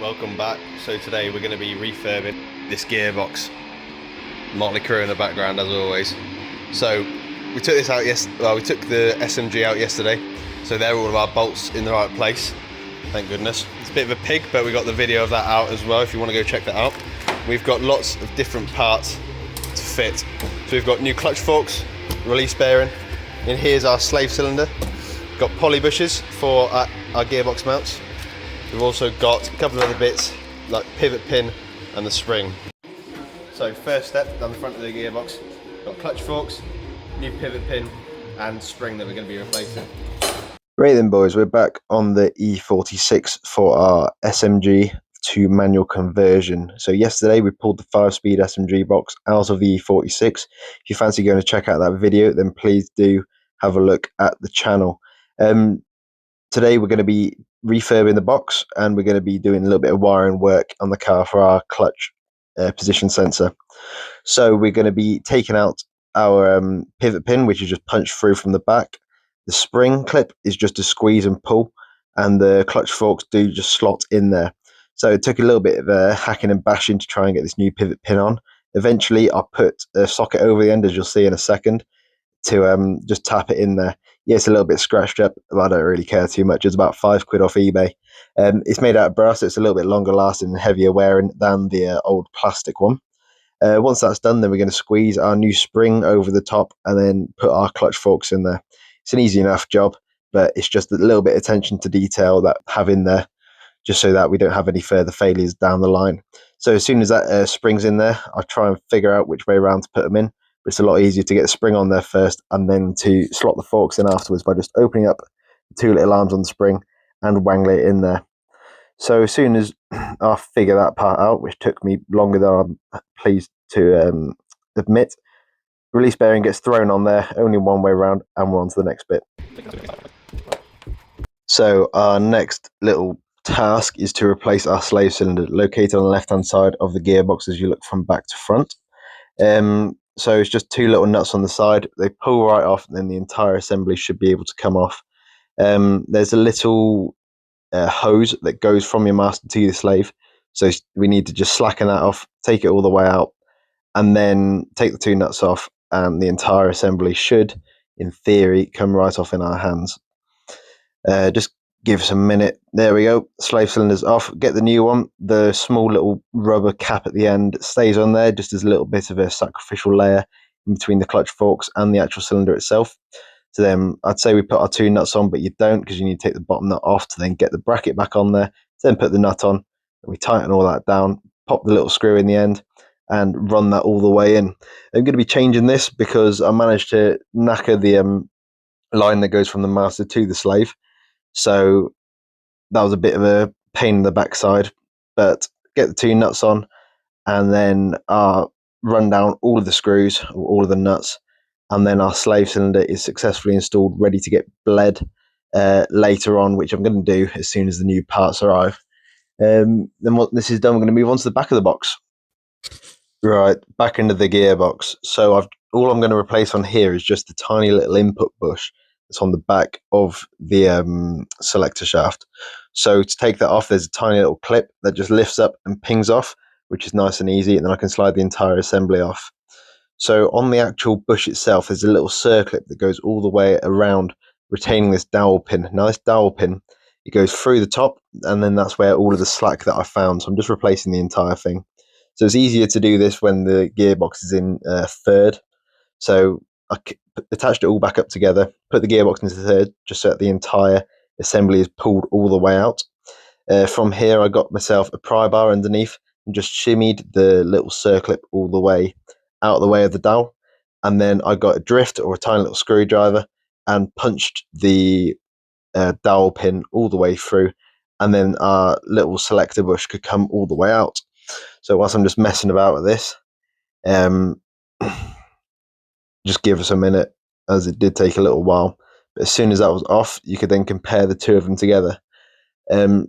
Welcome back. So today we're going to be refurbing this gearbox. Motley Crew in the background as always. So we took this out we took the SMG out yesterday. So they're all of our bolts in the right place. Thank goodness. It's a bit of a pig, but we got the video of that out as well if you want to go check that out. We've got lots of different parts to fit. So we've got new clutch forks, release bearing. And here's our slave cylinder. We've got poly bushes for our gearbox mounts. We've also got a couple of other bits like pivot pin and the spring. So first step down the front of the gearbox, got clutch forks, new pivot pin and spring that we're going to be replacing. Right then boys, we're back on the E46 for our SMG to manual conversion. So yesterday we pulled the 5-speed SMG box out of the E46. If you fancy going to check out that video, then please do have a look at the channel. Today we're going to be refurbing the box and we're going to be doing a little bit of wiring work on the car for our clutch position sensor. So we're going to be taking out our pivot pin, which is just punched through from the back. The spring clip is just a squeeze and pull, and the clutch forks do just slot in there. So it took a little bit of hacking and bashing to try and get this new pivot pin on. Eventually I put a socket over the end, as you'll see in a second, to just tap it in there. Yeah, it's a little bit scratched up, but I don't really care too much. It's about £5 off eBay. It's made out of brass, so it's a little bit longer lasting and heavier wearing than the old plastic one. Once that's done, then we're going to squeeze our new spring over the top and then put our clutch forks in there. It's an easy enough job, but it's just a little bit of attention to detail that I have in there, just so that we don't have any further failures down the line. So as soon as that spring's in there, I'll try and figure out which way around to put them in. But it's a lot easier to get the spring on there first and then to slot the forks in afterwards by just opening up the two little arms on the spring and wangling it in there. So as soon as I figure that part out, which took me longer than I'm pleased to admit, release bearing gets thrown on there, only one way around, and we're on to the next bit. So our next little task is to replace our slave cylinder, located on the left hand side of the gearbox as you look from back to front. So it's just two little nuts on the side. They pull right off and then the entire assembly should be able to come off. There's a little hose that goes from your master to the slave, so we need to just slacken that off, take it all the way out, and then take the two nuts off, and the entire assembly should, in theory, come right off in our hands. Just give us a minute. There we go. Slave cylinder's off. Get the new one. The small little rubber cap at the end stays on there just as a little bit of a sacrificial layer in between the clutch forks and the actual cylinder itself. So then I'd say we put our two nuts on, but you don't, because you need to take the bottom nut off to then get the bracket back on there, then put the nut on, and we tighten all that down, pop the little screw in the end and run that all the way in. I'm going to be changing this because I managed to knacker the line that goes from the master to the slave. So that was a bit of a pain in the backside, but get the two nuts on and then run down all of the screws, or all of the nuts, and then our slave cylinder is successfully installed, ready to get bled later on, which I'm going to do as soon as the new parts arrive. Then once this is done, we're going to move on to the back of the box. Right, back into the gearbox. So all I'm going to replace on here is just the tiny little input bush that's on the back of the selector shaft. So to take that off, there's a tiny little clip that just lifts up and pings off, which is nice and easy, and then I can slide the entire assembly off. So on the actual bush itself, there's a little circlip that goes all the way around, retaining this dowel pin. Now this dowel pin, it goes through the top, and then that's where all of the slack that I found. So I'm just replacing the entire thing. So it's easier to do this when the gearbox is in third. So I attached it all back up together, put the gearbox into third, just so that the entire assembly is pulled all the way out. From here, I got myself a pry bar underneath and just shimmied the little circlip all the way out of the way of the dowel. And then I got a drift or a tiny little screwdriver and punched the dowel pin all the way through. And then our little selector bush could come all the way out. So whilst I'm just messing about with this, just give us a minute, as it did take a little while. But as soon as that was off, you could then compare the two of them together. There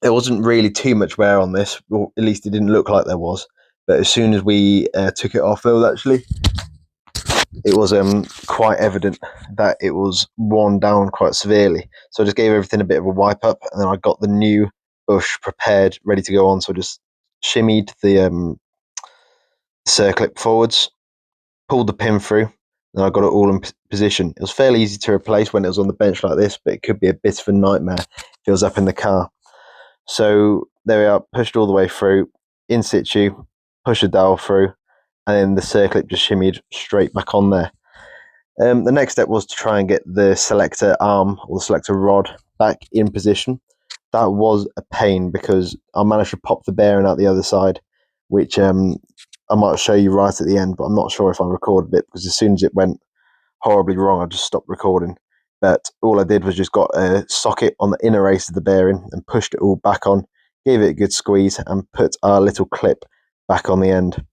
wasn't really too much wear on this, or at least it didn't look like there was. But as soon as we took it off, it was quite evident that it was worn down quite severely. So I just gave everything a bit of a wipe up, and then I got the new bush prepared, ready to go on. So I just shimmied the circlip forwards, pulled the pin through, and I got it all in position. It was fairly easy to replace when it was on the bench like this, but it could be a bit of a nightmare if it was up in the car. So there we are, pushed all the way through, in situ, push the dowel through, and then the circlip just shimmied straight back on there. The next step was to try and get the selector arm or the selector rod back in position. That was a pain because I managed to pop the bearing out the other side, which I might show you right at the end, but I'm not sure if I recorded it because as soon as it went horribly wrong, I just stopped recording. But all I did was just got a socket on the inner race of the bearing and pushed it all back on, gave it a good squeeze and put our little clip back on the end.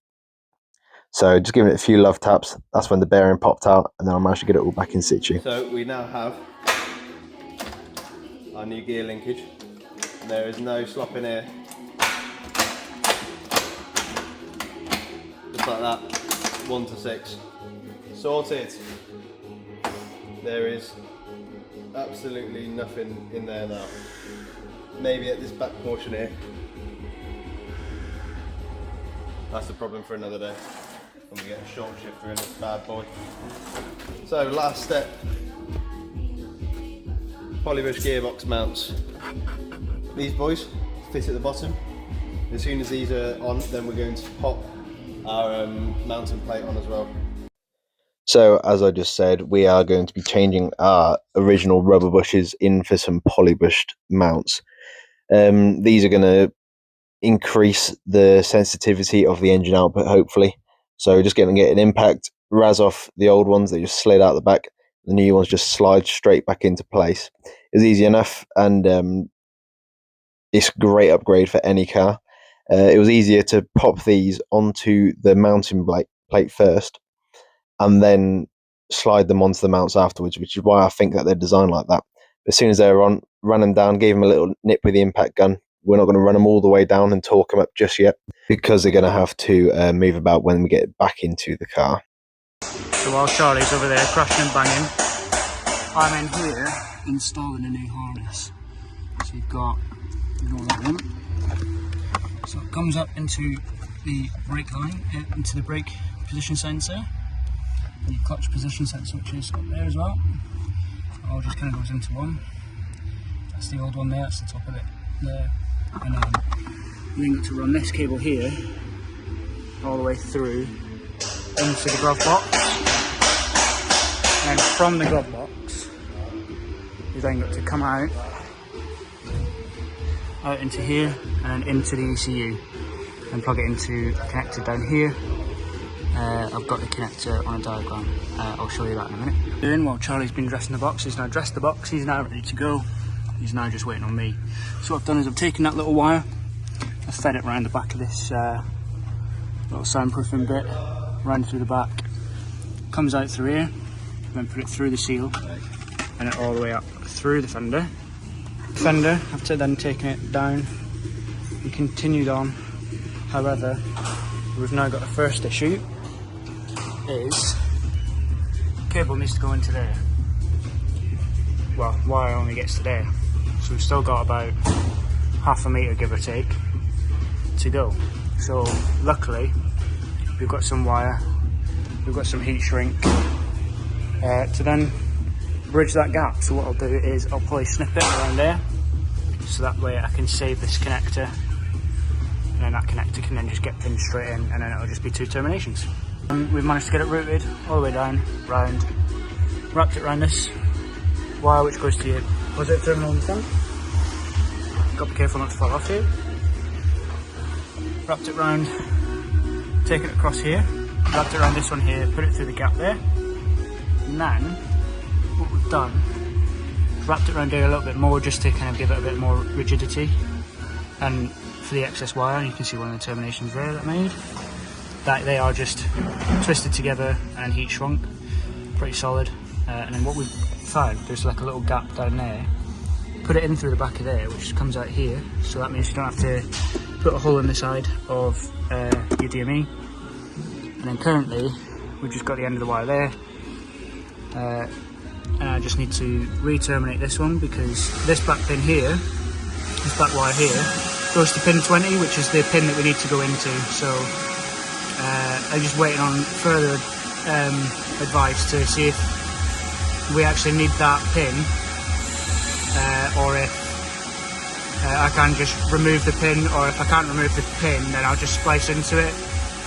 So just giving it a few love taps, that's when the bearing popped out, and then I managed to get it all back in situ. So we now have our new gear linkage. There is no slop in here. Just like that, 1 to 6. Sorted. There is absolutely nothing in there now. Maybe at this back portion here. That's the problem for another day. When we get a short shifter in this bad boy. So last step, Polybush gearbox mounts. These boys fit at the bottom. As soon as these are on, then we're going to pop our mounting plate on as well. So as I just said, we are going to be changing our original rubber bushes in for some polybushed mounts. These are going to increase the sensitivity of the engine output, hopefully. So just getting an impact, razz off the old ones that just slid out the back. The new ones just slide straight back into place. It's easy enough, and it's a great upgrade for any car. It was easier to pop these onto the mounting plate first, and then slide them onto the mounts afterwards, which is why I think that they're designed like that. As soon as they were on, ran them down, gave them a little nip with the impact gun. We're not going to run them all the way down and torque them up just yet, because they're going to have to move about when we get back into the car. So while Charlie's over there crashing and banging, I'm in here installing a new harness. So you've got, ignore that one. So it comes up into the brake line, into the brake position sensor, the clutch position sensor, which is up there as well. It all just kind of goes into one. That's the old one there, that's the top of it there. And then you then got to run this cable here all the way through into the glove box, and then from the glove box you then got to come out into here and into the ECU and plug it into the connector down here. I've got the connector on a diagram. I'll show you that in a minute. Then while Charlie's been dressing the box, he's now dressed the box, he's now ready to go. He's now just waiting on me. So what I've done is I've taken that little wire, I've fed it around the back of this little soundproofing bit, round through the back, comes out through here, then put it through the seal, and it all the way up through the fender. After then taking it down, we continued on. However, we've now got the first issue, is the cable needs to go into there. Well, wire only gets to there. So we've still got about half a metre, give or take, to go. So luckily we've got some wire, we've got some heat shrink to then bridge that gap. So what I'll do is I'll probably snip it around there, so that way I can save this connector, and then that connector can then just get pinned straight in, and then it'll just be 2 terminations. We've managed to get it routed all the way down, round, wrapped it around this wire which goes to your positive terminal in the front. Got to be careful not to fall off here. Wrapped it round, take it across here, wrapped it around this one here, put it through the gap there. And then what we've done, wrapped it around there a little bit more just to kind of give it a bit more rigidity. And for the excess wire, you can see one of the terminations there that I made. That they are just twisted together and heat shrunk, pretty solid. And then what we've found, there's like a little gap down there. Put it in through the back of there, which comes out here. So that means you don't have to put a hole in the side of your DME. And then currently, we've just got the end of the wire there. And I just need to re-terminate this one, because this back pin here this black wire here, goes to pin 20, which is the pin that we need to go into. So I'm just waiting on further advice to see if we actually need that pin, or if I can just remove the pin, or if I can't remove the pin, then I'll just splice into it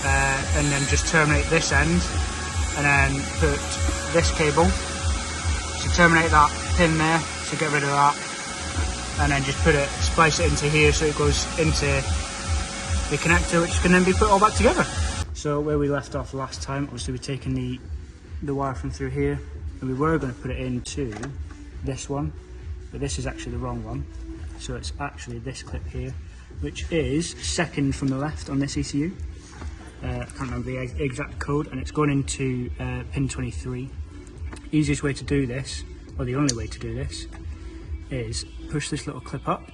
and then just terminate this end, and then put this cable to terminate that pin there, to get rid of that, and then just splice it into here so it goes into the connector, which can then be put all back together. So where we left off last time, obviously we've taken the wire from through here, and we were going to put it into this one, but this is actually the wrong one. So it's actually this clip here, which is second from the left on this ECU. I can't remember the exact code, and it's going into pin 23. Easiest way to do this, or the only way to do this, is push this little clip up.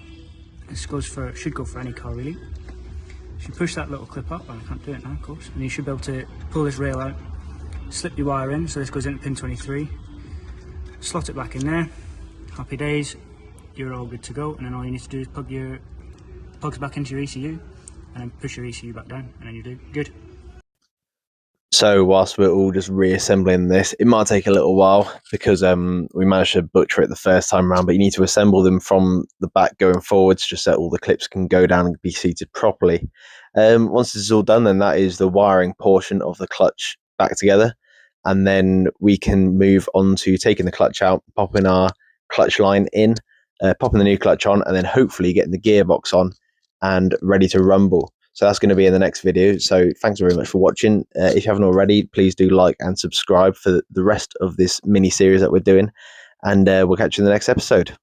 This should go for any car really. So you push that little clip up, and I can't do it now of course, and you should be able to pull this rail out, slip your wire in, so this goes into pin 23, slot it back in there, happy days, you're all good to go, and then all you need to do is plug your plugs back into your ECU, and then push your ECU back down, and then you're good. So whilst we're all just reassembling this, it might take a little while because we managed to butcher it the first time around, but you need to assemble them from the back going forwards just so all the clips can go down and be seated properly. Once this is all done, then that is the wiring portion of the clutch back together, and then we can move on to taking the clutch out, popping our clutch line in, popping the new clutch on, and then hopefully getting the gearbox on and ready to rumble. So that's going to be in the next video. So thanks very much for watching. If you haven't already, please do like and subscribe for the rest of this mini series that we're doing, and we'll catch you in the next episode.